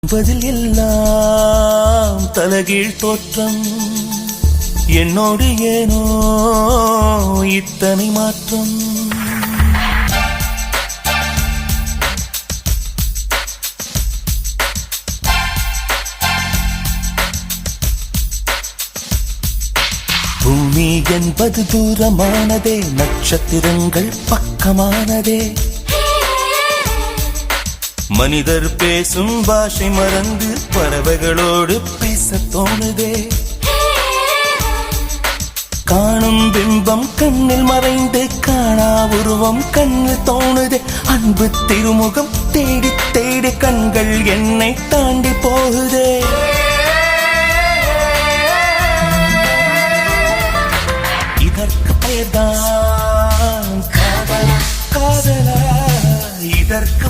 பதில் எல்லாம் தலகீழ் தோற்றம், என்னோடு ஏனோ இத்தனை மாற்றம். பூமி என்பது தூரமானதே, நட்சத்திரங்கள் பக்கமானதே. மனிதர் பேசும் பாஷை மறந்து பறவைகளோடு பேச தோணுதே. காணும் பிம்பம் கண்ணில் மறைந்து காணா உருவம் கண்ணில் தோணுதே. அன்பு திருமுகம் தேடி தேடி கண்கள் என்னை தாண்டி போகுதே. இதற்கு பெயர்தான் காதலா, காதலா, இதற்கு